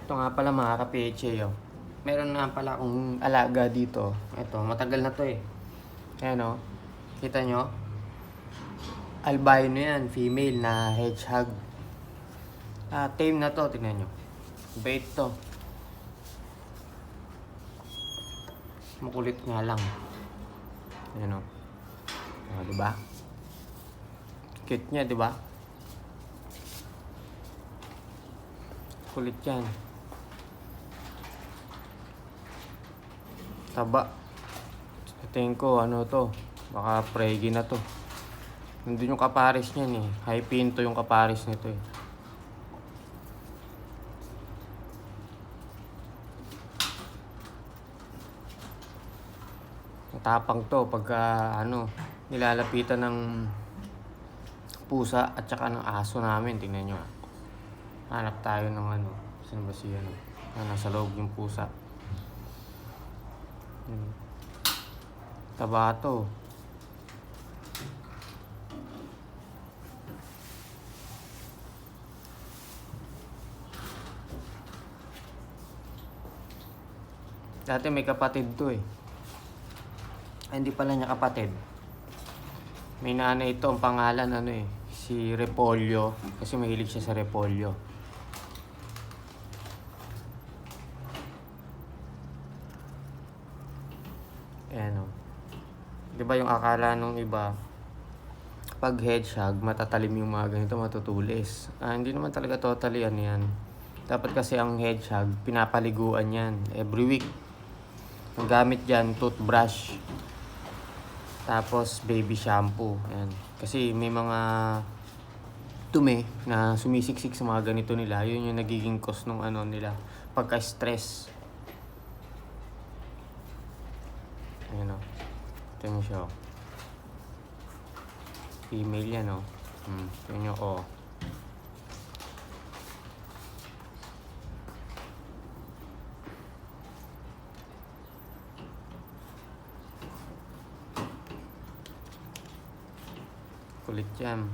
Ito nga pala mga ka-PHA, oh. Meron nga pala akong alaga dito. Ito, matagal na to eh. Ayan oh. Kita nyo? Albino yan, female na hedgehog. Tame na to, tingnan nyo. Bait to. Makulit nga lang. Ayan oh. Diba? Cute niya, diba? Kulit yan. Taba. Tingin ko ano to, baka pregi na to. Nandun yung kaparis niyan eh. High pinto yung kaparis nito eh. Matapang to pagka nilalapitan ng pusa at saka ng aso namin. Tingnan nyo. Hanap tayo ng saan ba siya nasa loob yung pusa. Taba to. Dati may kapatid to eh. Ay, hindi pala niya kapatid. May nanay ito, ang pangalan si Repolyo. Kasi mahilig siya sa repolyo. Ayan o. Diba yung akala nung iba, pag hedgehog, matatalim yung mga ganito, matutulis. Hindi naman talaga totally yan. Dapat kasi ang hedgehog, pinapaliguan yan every week. Ang gamit dyan, toothbrush. Tapos baby shampoo. Ayan. Kasi may mga dumi na sumisiksik sa mga ganito nila. Yun yung nagiging cause ng nila, pagka-stress. Ayan o. Ito yung siya. Female yan o. Ito yung o. Kulit yan.